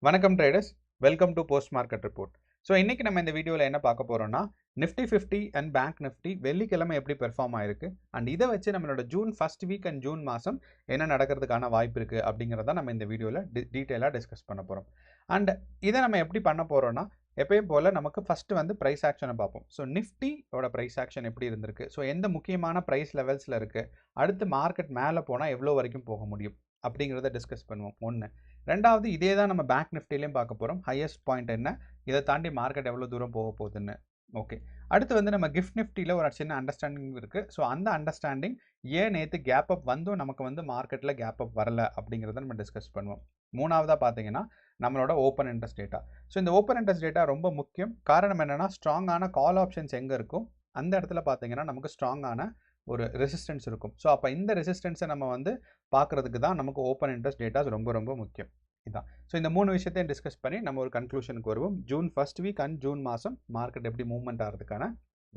வணக்கம் traders, welcome to post market report. So இன்னைக்கு நம்ம இந்த வீடியோவில் என்ன பார்க்க போறோம்னா, நிஃப்டி 50 அண்ட் பேங்க் நிஃப்டி வெள்ளிக்கிழமை எப்படி பெர்ஃபார்ம் ஆயிருக்கு அண்ட் இதை வச்சு நம்மளோட June first week and June மாதம் என்ன நடக்கிறதுக்கான வாய்ப்பு இருக்குது அப்படிங்கிறத நம்ம இந்த வீடியோவில் டீட்டெயிலாக டிஸ்கஸ் பண்ண போகிறோம். அண்ட் இதை நம்ம எப்படி பண்ண போகிறோம்னா, எப்பயும் போல் நமக்கு ஃபஸ்ட்டு வந்து ப்ரைஸ் ஆக்ஷனை பார்ப்போம். ஸோ நிஃப்டியோட ப்ரைஸ் ஆக்ஷன் எப்படி இருந்திருக்கு, ஸோ எந்த முக்கியமான ப்ரைஸ் லெவல்ஸில் இருக்குது, அடுத்து மார்க்கெட் மேலே போனால் எவ்வளோ வரைக்கும் போக முடியும் அப்படிங்கிறத டிஸ்கஸ் பண்ணுவோம். ஒன்று. ரெண்டாவது, இதே தான் நம்ம பேங்க் நிஃப்டிலையும் பார்க்க போகிறோம். ஹையஸ்ட் பாயிண்ட் என்ன, இதை தாண்டி மார்க்கெட் எவ்வளோ தூரம் போக போகுதுன்னு. ஓகே, அடுத்து வந்து நம்ம கிஃப்ட் நிஃப்டியில் ஒரு சின்ன அண்டர்ஸ்டாண்டிங் இருக்குது. ஸோ அந்த அண்டர்ஸ்டாண்டிங் ஏன் நேற்று கேப் அப் வந்தும் நமக்கு வந்து மார்க்கெட்டில் கேப் அப் வரல அப்படிங்கிறத நம்ம டிஸ்கஸ் பண்ணுவோம். மூணாவதாக பார்த்தீங்கன்னா நம்மளோட ஓப்பன் இன்ட்ரெஸ்ட் டேட்டா. ஸோ இந்த ஓப்பன் இன்ட்ரெஸ்ட் டேட்டா ரொம்ப முக்கியம். காரணம் என்னென்னா, ஸ்ட்ராங்கான கால் ஆப்ஷன்ஸ் எங்கே இருக்கும் அந்த இடத்துல பார்த்தீங்கன்னா நமக்கு ஸ்ட்ராங்கான ஒரு ரெசிஸ்டன்ஸ் இருக்கும். ஸோ அப்போ இந்த ரெசிஸ்டன்ஸை நம்ம வந்து பார்க்குறதுக்கு தான் நமக்கு ஓப்பன் இன்ட்ரெஸ்ட் டேட்டாஸ் ரொம்ப ரொம்ப முக்கியம். இதான். ஸோ இந்த மூணு விஷயத்தையும் டிஸ்கஸ் பண்ணி நம்ம ஒரு கன்க்ளூஷனுக்கு வருவோம். June first week and June மாதம் மார்க்கெட் எப்படி மூவ்மெண்ட் ஆகிறதுக்கான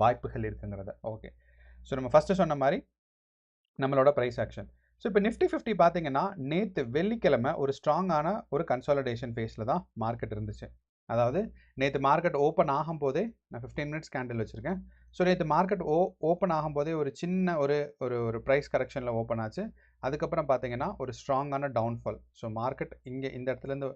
வாய்ப்புகள் இருக்குங்கிறத. ஓகே, ஸோ நம்ம ஃபஸ்ட்டு சொன்ன மாதிரி நம்மளோட ப்ரைஸ் ஆக்ஷன். ஸோ இப்போ நிஃப்டி 50 பார்த்தீங்கன்னா நேற்று வெள்ளிக்கிழமை ஒரு ஸ்ட்ராங்கான ஒரு கன்சாலிடேஷன் ஃபேஸில் தான் மார்க்கெட் இருந்துச்சு. அதாவது நேற்று மார்க்கெட் ஓப்பன் ஆகும் போதே, நான் 15 மினிட்ஸ் கேண்டில் வச்சுருக்கேன். ஸோ நேற்று மார்க்கெட் ஓப்பன் ஆகும்போதே ஒரு சின்ன ஒரு ஒரு ப்ரைஸ் கரெக்ஷனில் ஓப்பன் ஆச்சு. அதுக்கப்புறம் பார்த்தீங்கன்னா ஒரு ஸ்ட்ராங்கான டவுன்ஃபால். ஸோ மார்க்கெட் இங்கே இந்த இடத்துலேருந்து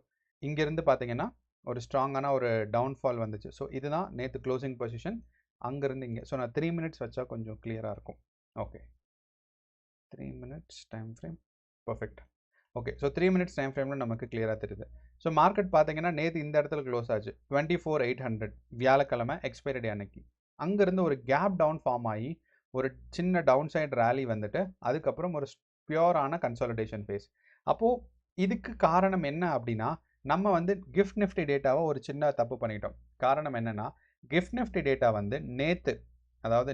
இங்கேருந்து பார்த்தீங்கன்னா ஒரு ஸ்ட்ராங்கான ஒரு டவுன்ஃபால் வந்துச்சு. ஸோ இதுதான் நேற்று க்ளோசிங் பொசிஷன் அங்கேருந்து இங்கே. ஸோ நான் 3 மினிட்ஸ் வச்சா கொஞ்சம் கிளியராக இருக்கும். Okay, 3 minutes time frame, perfect. Okay, so 3 minutes time ஃப்ரேமில் நமக்கு கிளியராக தெரியுது. ஸோ மார்க்கெட் பார்த்தீங்கன்னா நேற்று இந்த இடத்துல க்ளோஸ் ஆச்சு 24,800 வியாழக்கிழமை எக்ஸ்பைரி டே அன்னைக்கு. அங்கேருந்து ஒரு கேப் டவுன் ஃபார்ம் ஆகி ஒரு சின்ன டவுன் சைட் ரேலி வந்துட்டு அதுக்கப்புறம் ஒரு பியூரான கன்சாலிடேஷன் ஃபேஸ். அப்போது இதுக்கு காரணம் என்ன அப்படின்னா, நம்ம வந்து கிஃப்ட் நிஃப்டி டேட்டாவை ஒரு சின்ன தப்பு பண்ணிட்டோம். காரணம் என்னென்னா, கிஃப்ட் நிஃப்டி டேட்டா வந்து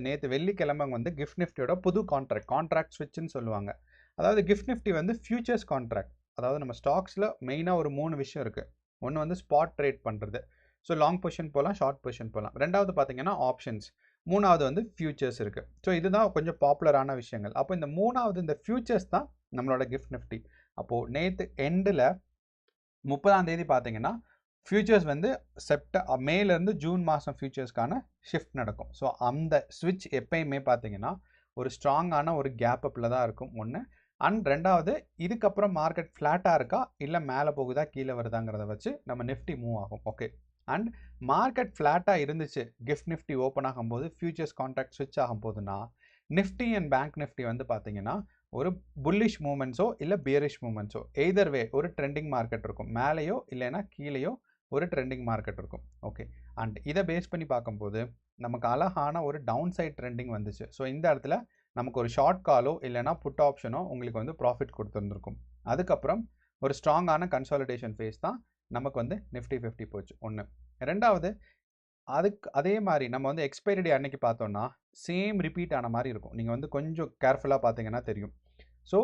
நேற்று வெள்ளிக்கிழமை வந்து கிஃப்ட் நிஃப்டியோட புது கான்ட்ராக்ட் ஸ்விட்ச்னு சொல்லுவாங்க. அதாவது கிஃப்ட் நிஃப்டி வந்து ஃபியூச்சர்ஸ் கான்ட்ராக்ட். அதாவது நம்ம ஸ்டாக்ஸில் மெயினாக ஒரு 3 விஷயம் இருக்குது. ஒன்று வந்து ஸ்பாட் ட்ரேட் பண்ணுறது. ஸோ லாங் பொசிஷன் போகலாம், ஷார்ட் பொசிஷன் போகலாம். ரெண்டாவது பார்த்தீங்கன்னா ஆப்ஷன்ஸ். மூணாவது வந்து ஃபியூச்சர்ஸ் இருக்குது. ஸோ இதுதான் கொஞ்சம் பாப்புலரான விஷயங்கள். அப்போ இந்த மூணாவது இந்த ஃபியூச்சர்ஸ் தான் நம்மளோட கிஃப்ட் நிஃப்டி. அப்போது நேற்று எண்டில் 30ஆம் தேதி பார்த்தீங்கன்னா ஃபியூச்சர்ஸ் வந்து மேலேருந்து ஜூன் மாதம் ஃபியூச்சர்ஸ்க்கான ஷிஃப்ட் நடக்கும். ஸோ அந்த ஸ்விட்ச் எப்பயுமே பார்த்தீங்கன்னா ஒரு ஸ்ட்ராங்கான ஒரு கேப் அப்பில் தான் இருக்கும். ஒன்று. அண்ட் ரெண்டாவது, இதுக்கப்புறம் மார்க்கெட் ஃப்ளாட்டாக இருக்கா இல்லை மேலே போகுதா கீழே வருதாங்கிறத வச்சு நம்ம நிஃப்டி மூவ் ஆகும். ஓகே, அண்ட் மார்க்கெட் ஃப்ளாட்டாக இருந்துச்சு கிஃப்ட் நிஃப்டி ஓப்பன் ஆகும்போது, ஃபியூச்சர்ஸ் கான்ட்ராக்ட் ஸ்விட்ச் ஆகும் போதுன்னா நிஃப்டி அண்ட் பேங்க் நிஃப்டி வந்து பார்த்தீங்கன்னா ஒரு புல்லிஷ் மூமெண்ட்ஸோ இல்லை பியரிஷ் மூமெண்ட்ஸோ எய்தர் வே ஒரு ட்ரெண்டிங் மார்க்கெட் இருக்கும். மேலேயோ இல்லைன்னா கீழேயோ ஒரு ட்ரெண்டிங் மார்க்கெட் இருக்கும். ஓகே, அண்ட் இதை பேஸ் பண்ணி பார்க்கும்போது நமக்கு அழகான ஒரு டவுன் சைட் ட்ரெண்டிங் வந்துச்சு. ஸோ இந்த இடத்துல நமக்கு ஒரு ஷார்ட் காலோ இல்லைனா புட் ஆப்ஷனோ உங்களுக்கு வந்து ப்ராஃபிட் கொடுத்துருந்துருக்கும். அதுக்கப்புறம் ஒரு ஸ்ட்ராங்கான கன்சாலிடேஷன் ஃபேஸ் தான் நமக்கு வந்து நிஃப்டி 50 போச்சு. ஒன்று. ரெண்டாவது, அதே மாதிரி நம்ம வந்து எக்ஸ்பைரி டே அன்னைக்கு பார்த்தோம்னா சேம் ரிப்பீட் ஆன மாதிரி இருக்கும். நீங்கள் வந்து கொஞ்சம் கேர்ஃபுல்லாக பார்த்தீங்கன்னா தெரியும். ஸோ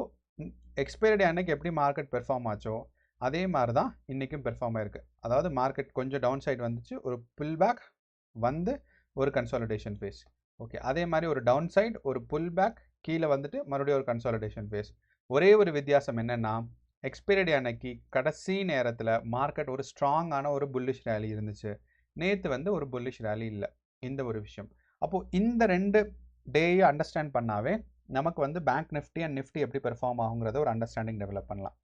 எக்ஸ்பைரி டே அன்னைக்கு எப்படி மார்க்கெட் பெர்ஃபார்ம் ஆச்சோ அதே மாதிரி தான் இன்றைக்கும் பெர்ஃபார்ம் ஆயிருக்கு. அதாவது மார்க்கெட் கொஞ்சம் டவுன் சைடு வந்துச்சு, ஒரு புல் பேக் வந்து ஒரு கன்சாலிடேஷன் ஃபேஸ். ஓகே, அதே மாதிரி ஒரு டவுன் சைடு ஒரு புல் பேக் கீழே வந்துட்டு மறுபடியும் ஒரு கன்சாலிடேஷன் ஃபேஸ். ஒரே ஒரு வித்தியாசம் என்னென்னா, எக்ஸ்பைரி டே அன்னைக்கு கடைசி நேரத்தில் மார்க்கெட் ஒரு ஸ்ட்ராங்கான ஒரு புல்லிஷ் ரேலி இருந்துச்சு. நேற்று வந்து ஒரு புல்லிஷ் ரேலி இல்லை. இந்த ஒரு விஷயம். அப்போது இந்த 2 டேயை அண்டர்ஸ்டாண்ட் பண்ணாவே நமக்கு வந்து பேங்க் நிஃப்டி அண்ட் நிஃப்டி எப்படி பெர்ஃபார்ம் ஆகுங்கிறத ஒரு அண்டர்ஸ்டாண்டிங் டெவலப் பண்ணலாம்.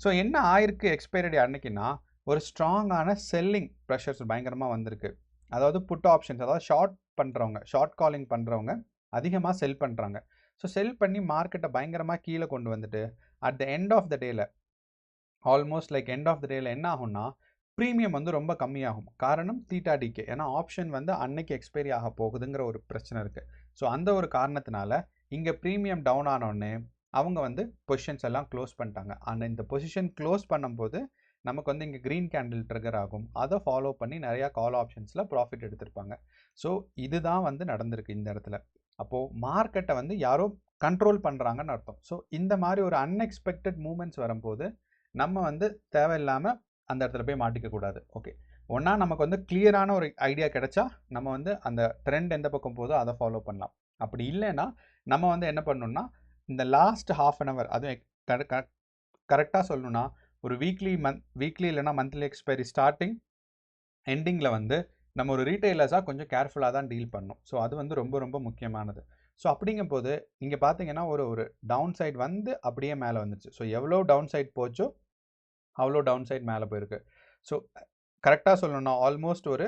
ஸோ என்ன ஆயிருக்கு எக்ஸ்பைரி டே அன்னைக்குன்னா, ஒரு ஸ்ட்ராங்கான செல்லிங் ப்ரெஷர்ஸ் பயங்கரமாக வந்திருக்கு. அதாவது புட் ஆப்ஷன்ஸ், அதாவது ஷார்ட் காலிங் பண்ணுறவங்க அதிகமாக செல் பண்ணுறாங்க. ஸோ செல் பண்ணி மார்க்கெட்டை பயங்கரமாக கீழே கொண்டு வந்துட்டு at the end of the டேல என்ன ஆகும்னா, ப்ரீமியம் வந்து ரொம்ப கம்மியாகும். காரணம் தீட்டா டிகே. ஏன்னா ஆப்ஷன் வந்து அன்னைக்கு எக்ஸ்பைரி ஆக போகுதுங்கிற ஒரு பிரச்சனை இருக்குது. ஸோ அந்த ஒரு காரணத்தினால இங்கே ப்ரீமியம் டவுன் ஆனோடனே அவங்க வந்து பொசிஷன்ஸ் எல்லாம் க்ளோஸ் பண்ணிட்டாங்க. ஆனால் இந்த பொசிஷன் க்ளோஸ் பண்ணும்போது நமக்கு வந்து இங்கே க்ரீன் கேண்டில் ட்ரிகர் ஆகும். அதை ஃபாலோ பண்ணி நிறையா கால் ஆப்ஷன்ஸில் ப்ராஃபிட் எடுத்திருப்பாங்க. ஸோ இதுதான் வந்து நடந்திருக்கு இந்த இடத்துல. அப்போது மார்க்கெட்டை வந்து யாரோ கண்ட்ரோல் பண்ணுறாங்கன்னு அர்த்தம். ஸோ இந்த மாதிரி ஒரு அன்எக்ஸ்பெக்டட் மூமெண்ட்ஸ் வரும்போது நம்ம வந்து தேவையில்லாமல் அந்த இடத்துல போய் மாட்டிக்கக்கூடாது. ஓகே, ஒன்றா நமக்கு வந்து கிளியரான ஒரு ஐடியா கிடைச்சா நம்ம வந்து அந்த ட்ரெண்ட் எந்த பக்கம் போதோ அதை ஃபாலோ பண்ணலாம். அப்படி இல்லைன்னா நம்ம வந்து என்ன பண்ணணும்னா, இந்த லாஸ்ட் ஹாஃப் அன் ஹவர், அதுவும் கரெக்டாக சொல்லணும்னா ஒரு வீக்லி இல்லைனா மந்த்லி எக்ஸ்பைரி ஸ்டார்டிங் எண்டிங்கில் வந்து நம்ம ஒரு ரீட்டைலர்ஸாக கொஞ்சம் கேர்ஃபுல்லாக தான் டீல் பண்ணணும். ஸோ அது வந்து ரொம்ப ரொம்ப முக்கியமானது. ஸோ அப்படிங்கும்போது இங்கே பார்த்தீங்கன்னா ஒரு டவுன் சைட் வந்து அப்படியே மேலே வந்துச்சு. ஸோ எவ்வளோ டவுன் சைட் போச்சோ அவ்வளோ டவுன் சைட் மேலே போயிருக்கு. ஸோ கரெக்டாக சொல்லணும்னா ஆல்மோஸ்ட் ஒரு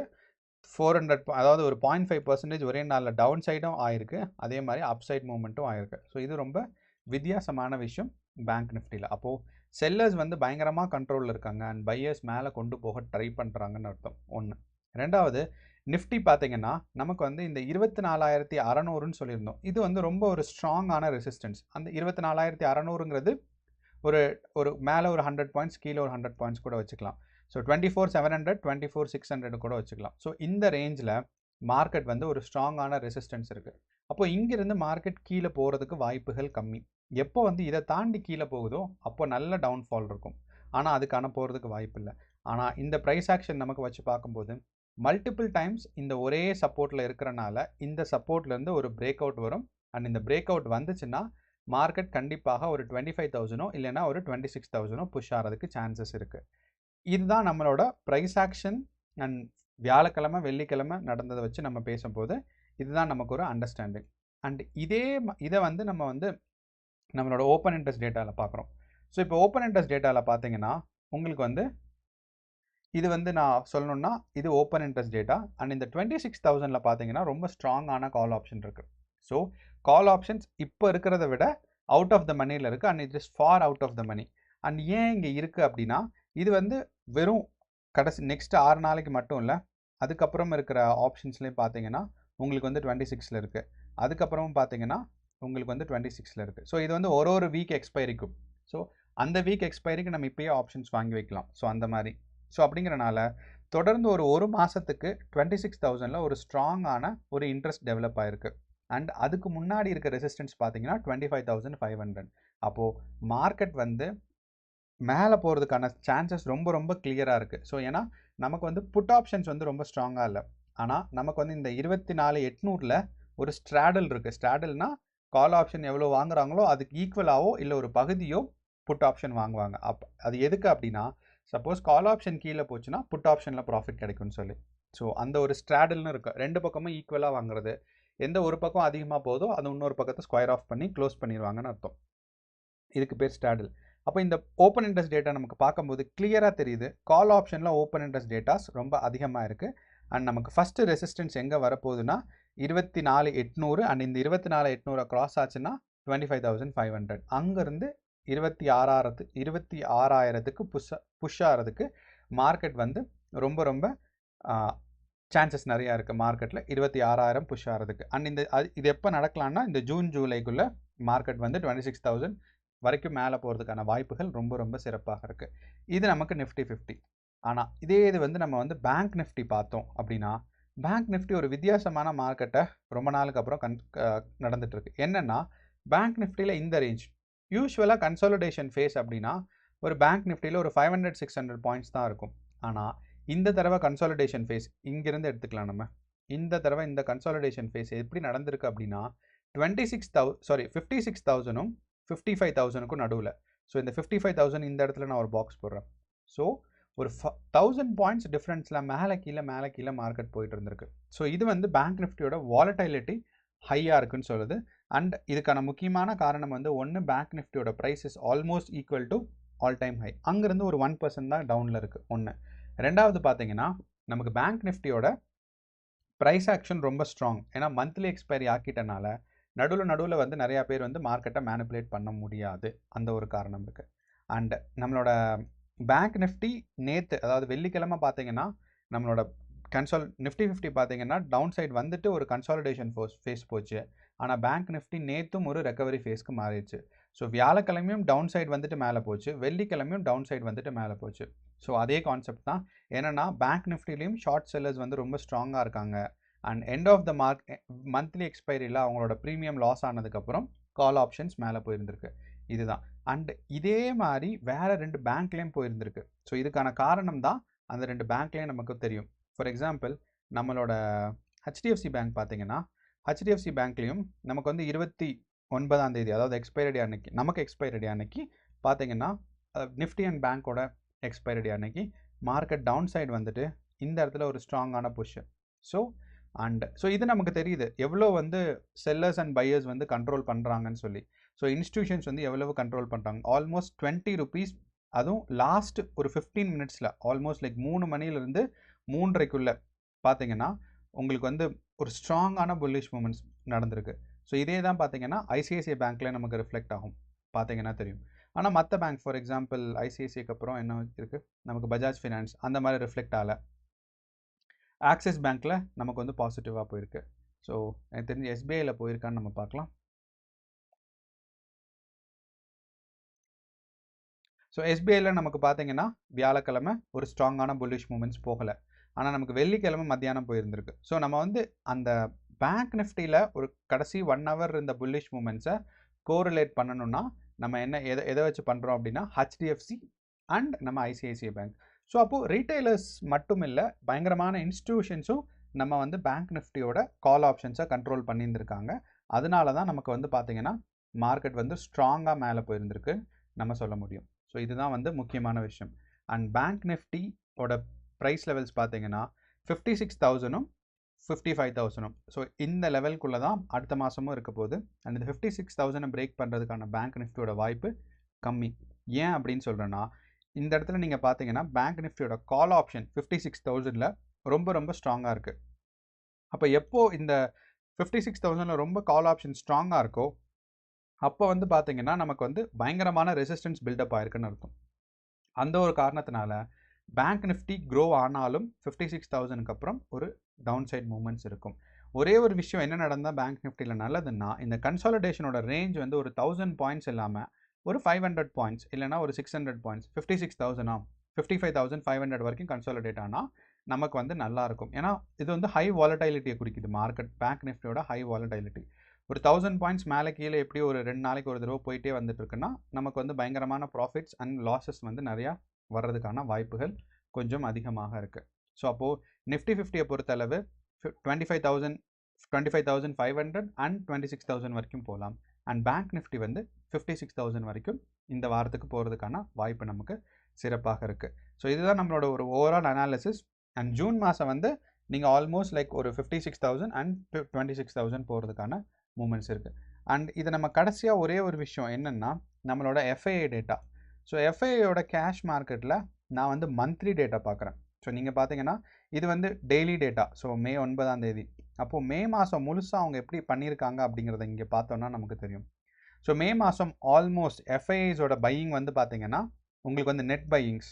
400 அதாவது ஒரு 0.5% ஒரே நாளில் டவுன் சைடும் ஆயிருக்கு, அதே மாதிரி அப் சைட் மூவ்மெண்ட்டும் ஆயிருக்கு. ஸோ இது ரொம்ப வித்தியாசமான விஷயம் பேங்க் நிஃப்டியில். அப்போது செல்லர்ஸ் வந்து பயங்கரமாக கண்ட்ரோலில் இருக்காங்க அண்ட் பையர்ஸ் மேலே கொண்டு போக ட்ரை பண்ணுறாங்கன்னு அர்த்தம். ஒன்று. ரெண்டாவது, நிஃப்டி பார்த்தீங்கன்னா நமக்கு வந்து இந்த 24,600ன்னு சொல்லியிருந்தோம். இது வந்து ரொம்ப ஒரு ஸ்ட்ராங்கான ரெசிஸ்டன்ஸ். அந்த 24,600ங்கிறது ஒரு மேலே ஒரு 100 பாயிண்ட்ஸ், கீழே ஒரு 100 பாயிண்ட்ஸ் கூட வச்சுக்கலாம். ஸோ 24,700 24,600 கூட வச்சுக்கலாம். ஸோ இந்த ரேஞ்சில் மார்க்கெட் வந்து ஒரு ஸ்ட்ராங்கான ரெசிஸ்டன்ஸ் இருக்குது. அப்போ இங்கிருந்து மார்க்கெட் கீழே போகிறதுக்கு வாய்ப்புகள் கம்மி. எப்போ வந்து இதை தாண்டி கீழே போகுதோ அப்போ நல்ல டவுன்ஃபால் இருக்கும். ஆனால் அதுக்கான போகிறதுக்கு வாய்ப்பு இல்லை. ஆனால் இந்த ப்ரைஸ் ஆக்ஷன் நமக்கு வச்சு பார்க்கும்போது மல்டிபிள் டைம்ஸ் இந்த ஒரே சப்போர்ட்டில் இருக்கிறனால இந்த சப்போர்ட்லேருந்து ஒரு பிரேக் அவுட் வரும். அண்ட் இந்த பிரேக் அவுட் வந்துச்சுன்னா மார்க்கெட் கண்டிப்பாக ஒரு 25,000 இல்லைனா ஒரு 26,000 புஷ் ஆகிறதுக்கு சான்சஸ் இருக்குது. இதுதான் நம்மளோட ப்ரைஸ் ஆக்ஷன் அண்ட் வியாழக்கிழமை வெள்ளிக்கிழமை நடந்ததை வச்சு நம்ம பேசும்போது இதுதான் நமக்கு ஒரு அண்டர்ஸ்டாண்டிங். அண்ட் இதை வந்து நம்ம வந்து நம்மளோட ஓப்பன் இன்ட்ரெஸ்ட் டேட்டாவில் பார்க்குறோம். ஸோ இப்போ ஓப்பன் இன்ட்ரெஸ்ட் டேட்டாவில் பார்த்தீங்கன்னா உங்களுக்கு வந்து இது வந்து நான் சொல்லணும்னா இது ஓப்பன் இன்ட்ரெஸ்ட் டேட்டா அண்ட் இந்த 26,000ல் பார்த்தீங்கன்னா ரொம்ப ஸ்ட்ராங்கான கால் ஆப்ஷன் இருக்குது. ஸோ கால் ஆப்ஷன்ஸ் இப்போ இருக்கிறத விட அவுட் ஆஃப் த மணியில் இருக்குது and it is far out of the money. And ஏன் இங்கே இருக்குது அப்படின்னா இது வந்து வெறும் நெக்ஸ்ட் 6 நாளைக்கு மட்டும் இல்லை, அதுக்கப்புறம் இருக்கிற ஆப்ஷன்ஸ்லேயும் பார்த்தீங்கன்னா உங்களுக்கு வந்து 26ல் இருக்குது, அதுக்கப்புறமும் பார்த்தீங்கன்னா உங்களுக்கு வந்து 26ல் இருக்குது. ஸோ இது வந்து ஒரு வீக் எக்ஸ்பைரிக்கும். ஸோ அந்த வீக் எக்ஸ்பைரிக்கு நம்ம இப்போயே ஆப்ஷன்ஸ் வாங்கி வைக்கலாம். ஸோ அந்த மாதிரி. ஸோ அப்படிங்கிறனால தொடர்ந்து ஒரு மாதத்துக்கு 26,000ல் ஒரு ஸ்ட்ராங்கான ஒரு இன்ட்ரெஸ்ட் டெவலப் ஆகிருக்கு. அண்ட் அதுக்கு முன்னாடி இருக்க ரெசிஸ்டன்ஸ் பார்த்தீங்கன்னா 25,500. அப்போது மார்க்கெட் வந்து மேலே போகிறதுக்கான சான்சஸ் ரொம்ப ரொம்ப கிளியராக இருக்குது. ஸோ ஏன்னா நமக்கு வந்து புட் ஆப்ஷன்ஸ் வந்து ரொம்ப ஸ்ட்ராங்காக இல்லை. ஆனால் நமக்கு வந்து இந்த 24,800ல் ஒரு ஸ்ட்ராடல் இருக்குது. ஸ்ட்ராடல்னா கால் ஆப்ஷன் எவ்வளோ வாங்குறாங்களோ அதுக்கு ஈக்குவலாகவோ இல்லை ஒரு பகுதியோ புட் ஆப்ஷன் வாங்குவாங்க. அது எதுக்கு அப்படின்னா சப்போஸ் கால் ஆப்ஷன் கீழே போச்சுன்னா புட் ஆப்ஷனில் ப்ராஃபிட் கிடைக்கும்னு சொல்லி. ஸோ அந்த ஒரு ஸ்ட்ராடல்னு இருக்குது. ரெண்டு பக்கமும் ஈக்குவலாக வாங்குறது. எந்த ஒரு பக்கம் அதிகமாக போதோ அது இன்னொரு பக்கத்தை ஸ்கொயர் ஆஃப் பண்ணி க்ளோஸ் பண்ணிடுவாங்கன்னு அர்த்தம். இதுக்கு பேர் ஸ்ட்ராடல். அப்போ இந்த ஓப்பன் இன்ட்ரெஸ்ட் டேட்டா நமக்கு பார்க்கும்போது கிளியராக தெரியுது கால் ஆப்ஷனில் ஓப்பன் இன்ட்ரெஸ்ட் டேட்டாஸ் ரொம்ப அதிகமாக இருக்குது. அண்ட் நமக்கு ஃபஸ்ட்டு ரெசிஸ்டன்ஸ் எங்கே வரப்போகுதுன்னா 24,800 அண்ட் இந்த 24,800 கிராஸ் ஆச்சுன்னா 25,500. அங்கேருந்து 26,000க்கு புஷ் ஆகிறதுக்கு மார்க்கெட் வந்து ரொம்ப ரொம்ப சான்சஸ் நிறையா இருக்குது. மார்க்கெட்டில் 26,000 புஷ் ஆகிறதுக்கு. அண்ட் இது எப்போ நடக்கலாம்னா இந்த ஜூன் ஜூலைக்குள்ளே மார்க்கெட் வந்து 26,000 வரைக்கும் மேலே போகிறதுக்கான வாய்ப்புகள் ரொம்ப ரொம்ப சிறப்பாக இருக்குது. இது நமக்கு நிஃப்டி 50. ஆனால் இது வந்து நம்ம வந்து பேங்க் நிஃப்டி பார்த்தோம் அப்படின்னா பேங்க் நிஃப்டி ஒரு வித்தியாசமான மார்க்கெட்டை ரொம்ப நாளுக்கு அப்புறம் நடந்துகிட்ருக்கு. என்னென்னா பேங்க் நிஃப்டியில் இந்த ரேஞ்ச் யூஸ்வலாக கன்சாலிடேஷன் ஃபேஸ் அப்படின்னா ஒரு பேங்க் நிஃப்டியில் ஒரு 500-600 பாயிண்ட்ஸ் தான் இருக்கும். ஆனால் இந்த தடவை கன்சாலிடேஷன் ஃபேஸ் இங்கிருந்து எடுத்துக்கலாம். நம்ம இந்த தடவை இந்த கன்சாலிடேஷன் ஃபேஸ் எப்படி நடந்திருக்கு அப்படின்னா 56,000ம் 55,000க்கும் நடுவில். ஸோ இந்த 55,000 இந்த இடத்துல நான் ஒரு பாக்ஸ் போடுறேன். ஸோ ஒரு 1,000 பாயிண்ட்ஸ் டிஃப்ரென்ஸில் மேலே கீழே மார்க்கெட் போயிட்டு இருந்திருக்கு. ஸோ இது வந்து பேங்க் நிஃப்டியோட வாலடைலிட்டி ஹையாக இருக்குன்னு சொல்லுது. அண்ட் இதுக்கான முக்கியமான காரணம் வந்து ஒன்று பேங்க் நிஃப்டியோட price is almost equal to all time high. அங்கேருந்து ஒரு 1% தான் டவுனில் இருக்குது. ஒன்று. ரெண்டாவது பார்த்தீங்கன்னா நமக்கு பேங்க் நிஃப்டியோட ப்ரைஸ் ஆக்ஷன் ரொம்ப ஸ்ட்ராங். ஏன்னா மந்த்லி எக்ஸ்பைரி ஆக்கிட்டனால நடுவில் வந்து நிறையா பேர் வந்து மார்க்கெட்டை மேனிப்புலேட் பண்ண முடியாது. அந்த ஒரு காரணம் இருக்குது. அண்ட் நம்மளோட பேங்க் நிஃப்டி நேற்று அதாவது வெள்ளிக்கிழமை பார்த்தீங்கன்னா நம்மளோட நிஃப்டி 50 பார்த்தீங்கன்னா டவுன் சைட் வந்துட்டு ஒரு கன்சாலிடேஷன் ஃபேஸ் போச்சு. ஆனால் பேங்க் நிஃப்டி நேற்றும் ஒரு ரெக்கவரி ஃபேஸ்க்கு மாறிடுச்சு. ஸோ வியாழக்கிழமையும் டவுன் சைட் வந்துட்டு மேலே போச்சு, வெள்ளிக்கிழமையும் டவுன் சைட் வந்துட்டு மேலே போச்சு. ஸோ அதே கான்செப்ட் தான். என்னென்னா பேங்க் நிஃப்டிலையும் ஷார்ட் செல்லர்ஸ் வந்து ரொம்ப ஸ்ட்ராங்காக இருக்காங்க. And end of the monthly எக்ஸ்பைரியில் அவங்களோட ப்ரீமியம் லாஸ் ஆனதுக்கப்புறம் கால் ஆப்ஷன்ஸ் மேலே போயிருந்திருக்கு. இதுதான். அண்ட் இதே மாதிரி வேறு 2 பேங்க்லேயும் போயிருந்திருக்கு. ஸோ இதுக்கான காரணம் தான் அந்த 2 பேங்க்லேயும் நமக்கு தெரியும். ஃபார் எக்ஸாம்பிள் நம்மளோட ஹெச்டிஎஃப்சி பேங்க் பார்த்தீங்கன்னா ஹெச்டிஎஃப்சி பேங்க்லேயும் நமக்கு வந்து 29ஆம் தேதி அதாவது எக்ஸ்பைரி அன்னைக்கு நமக்கு எக்ஸ்பைரி அன்னைக்கு பார்த்தீங்கன்னா நிஃப்டி அண்ட் பேங்க்கோட எக்ஸ்பைரி அன்னைக்கு மார்க்கெட் டவுன் சைடு வந்துட்டு இந்த இடத்துல ஒரு ஸ்ட்ராங்கான புஷ். ஸோ இது நமக்கு தெரியுது எவ்வளோ வந்து செல்லர்ஸ் அண்ட் பையர்ஸ் வந்து கண்ட்ரோல் பண்ணுறாங்கன்னு சொல்லி. ஸோ இன்ஸ்டிடியூஷன்ஸ் வந்து எவ்வளவு கண்ட்ரோல் பண்ணுறாங்க, ஆல்மோஸ்ட் 20 rupees, அதுவும் லாஸ்ட் ஒரு 15 minutesல ஆல்மோஸ்ட் லைக் 3 மணிலேருந்து 3:30க்குள்ள பார்த்தீங்கன்னா உங்களுக்கு வந்து ஒரு ஸ்ட்ராங்கான புல்லிஷ் மூமெண்ட்ஸ் நடந்திருக்கு. ஸோ இதே தான் பார்த்தீங்கன்னா ஐசிஐசிஐ பேங்க்ல நமக்கு ரிஃப்ளெக்ட் ஆகும், பார்த்தீங்கன்னா தெரியும். ஆனால் மற்ற பேங்க் ஃபார் எக்ஸாம்பிள் ஐசிஐசிஐக்கு அப்புறம் என்ன இருக்குது, நமக்கு பஜாஜ் ஃபினான்ஸ் அந்த மாதிரி ரிஃப்ளெக்ட் ஆகலை. ஆக்சிஸ் பேங்க்கில் நமக்கு வந்து பாசிட்டிவாக போயிருக்கு. ஸோ எனக்கு தெரிஞ்சு எஸ்பிஐயில் போயிருக்கான்னு நம்ம பார்க்கலாம். ஸோ எஸ்பிஐயில் நமக்கு பார்த்தீங்கன்னா வியாழக்கிழமை ஒரு ஸ்ட்ராங்கான புல்லிஷ் மூமெண்ட்ஸ் போகலை, ஆனால் நமக்கு வெள்ளிக்கிழமை மத்தியானம் போயிருந்திருக்கு. ஸோ நம்ம வந்து அந்த பேங்க் நிஃப்டியில் ஒரு கடைசி 1 hour இந்த புல்லிஷ் மூமெண்ட்ஸை கோரிலேட் பண்ணணும்னா நம்ம எதை வச்சு பண்ணுறோம் அப்படின்னா ஹெச்டிஎஃப்சி அண்ட் நம்ம ஐசிஐசிஐ பேங்க். ஸோ அப்போது ரீட்டைலர்ஸ் மட்டும் இல்லை, பயங்கரமான இன்ஸ்டிடியூஷன்ஸும் நம்ம வந்து பேங்க் நிஃப்டியோட கால் ஆப்ஷன்ஸை கண்ட்ரோல் பண்ணியிருந்திருக்காங்க. அதனால தான் நமக்கு வந்து பார்த்தீங்கன்னா மார்க்கெட் வந்து ஸ்ட்ராங்காக மேலே போயிருந்திருக்கு நம்ம சொல்ல முடியும். ஸோ இதுதான் வந்து முக்கியமான விஷயம். அண்ட் பேங்க் நிஃப்டியோட ப்ரைஸ் லெவல்ஸ் பார்த்தீங்கன்னா 56,000ம் 55,000ம். ஸோ இந்த லெவலுக்குள்ளே தான் அடுத்த மாதமும் இருக்க போகுது. அண்ட் இந்த 56,000 பிரேக் பண்ணுறதுக்கான பேங்க் நிஃப்டியோட வாய்ப்பு கம்மி. ஏன் அப்படின்னு சொல்கிறேன்னா இந்த இடத்துல நீங்கள் பார்த்தீங்கன்னா பேங்க் நிஃப்டியோட கால் ஆப்ஷன் 56,000ல் ரொம்ப ரொம்ப ஸ்ட்ராங்காக இருக்குது. அப்போ எப்போது இந்த 56,000ல் ரொம்ப கால் ஆப்ஷன் ஸ்ட்ராங்காக இருக்கோ அப்போ வந்து பார்த்தீங்கன்னா நமக்கு வந்து பயங்கரமான ரெசிஸ்டன்ஸ் பில்டப் ஆயிருக்குன்னு அர்த்தம். அந்த ஒரு காரணத்தினால பேங்க் நிஃப்டி க்ரோ ஆனாலும் 56,000க்கு அப்புறம் ஒரு டவுன் சைட் மூவ்மெண்ட்ஸ் இருக்கும். ஒரே ஒரு விஷயம் என்ன நடந்தால் பேங்க் நிஃப்டியில் நல்லதுன்னா இந்த கன்சாலிடேஷனோட ரேஞ்ச் வந்து ஒரு 1000 பாயிண்ட்ஸ் இல்லாமல் ஒரு 500 பாயிண்ட்ஸ் இல்லைனா ஒரு 600 பாயிண்ட்ஸ் 56,000 55,500 வரைக்கும் கன்சாலிடேட் ஆனால் நமக்கு வந்து நல்லாயிருக்கும். ஏன்னா இது வந்து ஹை வாலடைலிட்டியை குறிக்குது மார்க்கெட். பேங்க் நிஃப்டியோட ஹை வாலடைலிட்டி ஒரு 1000 பாயிண்ட்ஸ் மேலே கீழே எப்படி ஒரு 2 நாளைக்கு ஒரு தடவை போயிட்டே வந்துட்டு இருக்குன்னா நமக்கு வந்து பயங்கரமான ப்ராஃபிட்ஸ் அண்ட் லாஸஸ் வந்து நிறையா வர்றதுக்கான வாய்ப்புகள் கொஞ்சம் அதிகமாக இருக்குது. ஸோ அப்போது நிஃப்டி 50யை பொறுத்தளவு 25,500 அண்ட் 26,000 வரைக்கும் போகலாம். அண்ட் பேங்க் நிஃப்டி வந்து 56,000 வரைக்கும் இந்த வாரத்துக்கு போகிறதுக்கான வாய்ப்பு நமக்கு சிறப்பாக இருக்குது. ஸோ இதுதான் நம்மளோட ஒரு ஓவரால் அனாலிசிஸ். அண்ட் ஜூன் மாதம் வந்து நீங்கள் ஆல்மோஸ்ட் லைக் ஒரு 56,000 அண்ட் 26,000 போகிறதுக்கான மூமெண்ட்ஸ் இருக்குது. அண்ட் இது நம்ம கடைசியாக ஒரே ஒரு விஷயம் என்னென்னா நம்மளோட எஃப்ஐஐ டேட்டா. ஸோ எஃப்ஐஐயோட கேஷ் மார்க்கெட்டில் நான் வந்து மந்த்லி டேட்டா பார்க்குறேன். ஸோ நீங்கள் பார்த்தீங்கன்னா இது வந்து டெய்லி டேட்டா. ஸோ மே 9 அப்போது மே மாதம் முழுசாக அவங்க எப்படி பண்ணியிருக்காங்க அப்படிங்கிறத இங்கே பார்த்தோன்னா நமக்கு தெரியும். ஸோ மே மாதம் ஆல்மோஸ்ட் எஃப்ஐஐஸோட பையிங் வந்து பார்த்தீங்கன்னா உங்களுக்கு வந்து நெட் பையிங்ஸ்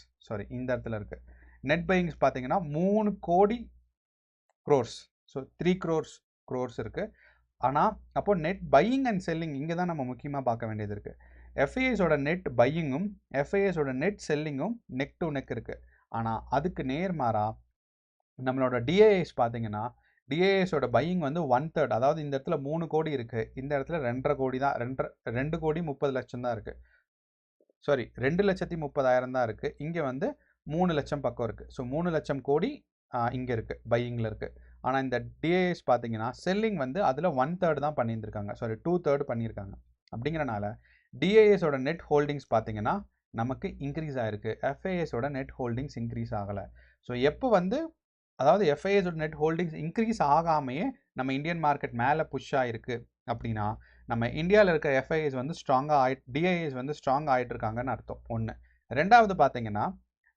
இந்த இடத்துல இருக்குது. நெட் பையிங்ஸ் பார்த்தீங்கன்னா 3 கோடி க்ரோர்ஸ். ஸோ 3 crores இருக்குது. ஆனால் அப்போது நெட் பையிங் அண்ட் செல்லிங் இங்கே தான் நம்ம முக்கியமாக பார்க்க வேண்டியது இருக்குது. எஃப்ஐஎஸோட நெட் பையிங்கும் எஃப்ஐஎஸோட நெட் செல்லிங்கும் நெக் டு நெக் இருக்குது. ஆனால் அதுக்கு நேர்மாறாக நம்மளோட டிஏஎஸ் பார்த்தீங்கன்னா டிஏஎஸோட பையிங் வந்து 1/3, அதாவது இந்த இடத்துல 3 கோடி இருக்குது, இந்த இடத்துல 2.5 கோடி தான், 2 கோடி 30 லட்சம் தான் இருக்குது. 2,30,000 தான் இருக்குது. இங்கே வந்து 3 லட்சம் பக்கம் இருக்குது. ஸோ 3 லட்சம் கோடி இங்கே இருக்குது, பையிங்கில் இருக்குது. ஆனால் இந்த டிஏஎஸ் பார்த்தீங்கன்னா செல்லிங் வந்து அதில் 1/3 தான் பண்ணியிருந்திருக்காங்க, 2/3 பண்ணியிருக்காங்க. அப்படிங்கிறனால டிஏஎஸோட நெட் ஹோல்டிங்ஸ் பார்த்தீங்கன்னா நமக்கு இன்க்ரீஸ் ஆகிருக்கு, எஃப்ஐஎஸோட நெட் ஹோல்டிங்ஸ் இன்க்ரீஸ் ஆகலை. ஸோ எப்போ வந்து அதாவது எஃப்ஐஎஸோட நெட் ஹோல்டிங்ஸ் இன்க்ரீஸ் ஆகாமையே நம்ம இந்தியன் மார்க்கெட் மேலே புஷ் ஆகிருக்கு அப்படின்னா நம்ம இந்தியாவில் இருக்க எஃப்ஐஎஸ் வந்து ஸ்ட்ராங்காக டிஐஎஸ் வந்து ஸ்ட்ராங் ஆகிட்டு இருக்காங்கன்னு அர்த்தம். ஒன்று. ரெண்டாவது பார்த்தீங்கன்னா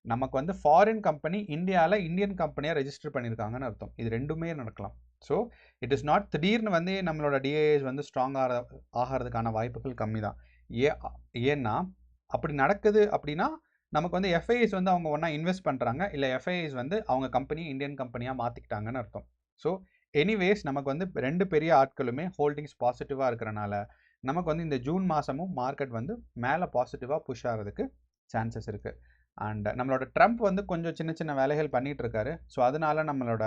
நமக்கு வந்து ஃபாரின் கம்பெனி இந்தியாவில் இந்தியன் கம்பெனியாக ரெஜிஸ்டர் பண்ணியிருக்காங்கன்னு அர்த்தம். இது ரெண்டுமே நடக்கலாம். ஸோ இட் இஸ் நாட் திடீர்னு வந்து நம்மளோட டிஐஎஸ் வந்து ஸ்ட்ராங் ஆகிறதுக்கான வாய்ப்புகள் கம்மி தான். ஏன்னா அப்படி நடக்குது அப்படின்னா நமக்கு வந்து எஃப்ஐஎஸ் வந்து அவங்க ஒன்றா இன்வெஸ்ட் பண்ணுறாங்க, இல்லை எஃப்ஐஎஸ் வந்து அவங்க கம்பெனி இந்தியன் கம்பெனியாக மாற்றிக்கிட்டாங்கன்னு அர்த்தம். ஸோ எனிவேஸ் நமக்கு வந்து 2 பெரிய ஆட்களுமே ஹோல்டிங்ஸ் பாசிட்டிவாக இருக்கிறனால நமக்கு வந்து இந்த ஜூன் மாதமும் மார்க்கெட் வந்து மேலே பாசிட்டிவாக புஷ் ஆகிறதுக்கு சான்சஸ் இருக்குது. அண்ட் நம்மளோட ட்ரம்ப் வந்து கொஞ்சம் சின்ன சின்ன வேலைகள் பண்ணிகிட்டு இருக்காரு. ஸோ அதனால நம்மளோட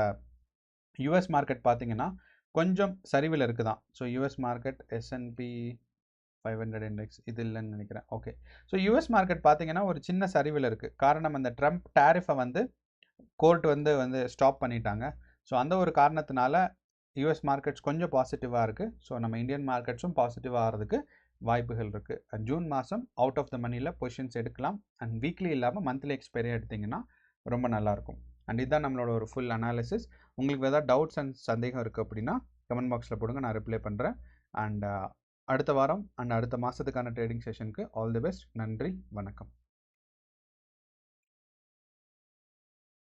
யூஎஸ் மார்க்கெட் பார்த்திங்கன்னா கொஞ்சம் சரிவில் இருக்குதான். So US market S&P 500 index இது இல்லைன்னு நினைக்கிறேன். ஓகே. ஸோ யூஎஸ் மார்க்கெட் பார்த்தீங்கன்னா ஒரு சின்ன சரிவில் இருக்குது. காரணம் அந்த ட்ரம்ப் டேரிஃபை வந்து கோர்ட் வந்து ஸ்டாப் பண்ணிட்டாங்க. ஸோ அந்த ஒரு காரணத்தினால யூஎஸ் மார்க்கெட்ஸ் கொஞ்சம் பாசிட்டிவாக இருக்குது. ஸோ நம்ம இந்தியன் மார்க்கெட்ஸும் பாசிட்டிவாக ஆகிறதுக்கு வாய்ப்புகள் இருக்குது. அண்ட் ஜூன் மாதம் அவுட் ஆஃப் த மணியில் பொசிஷன்ஸ் எடுக்கலாம். அண்ட் வீக்லி இல்லாமல் மந்த்லி எக்ஸ்பைரி எடுத்திங்கன்னா ரொம்ப நல்லாயிருக்கும். அண்ட் இதுதான் நம்மளோட ஒரு ஃபுல் அனாலிசிஸ். உங்களுக்கு ஏதாவது டவுட்ஸ் அண்ட் சந்தேகம் இருக்குது அப்படின்னா கமெண்ட் பாக்ஸில் போடுங்க, நான் ரிப்ளை பண்ணுறேன். அண்ட் அடுத்த வாரம் அண்ட் அடுத்த மாதத்துக்கான ட்ரேடிங் செஷனுக்கு ஆல் தி பெஸ்ட். நன்றி, வணக்கம்.